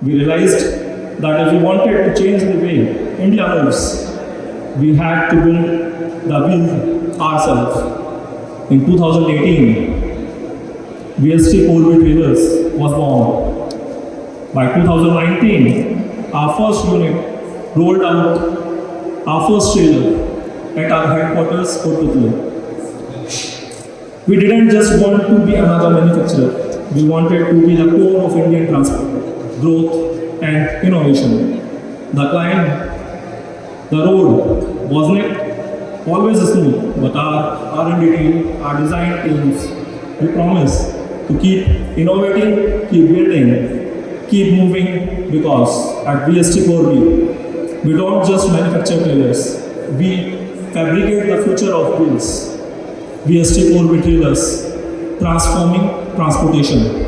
We realized that if we wanted to change the way India moves, we had to build the wheel ourselves. In 2018, VST coreB trailers was born. By 2019, our first unit rolled out our first trailer at our headquarters, Kottutlu. We didn't just want to be another manufacturer. We wanted to be the core of Indian transport, growth and innovation. The climb, the road wasn't always smooth, but our R&D team, our design teams, we promise to keep innovating, keep building, keep moving, because at VST coreB, we don't just manufacture trailers, we fabricate the future of wheels. VST coreB trailers, transforming transportation.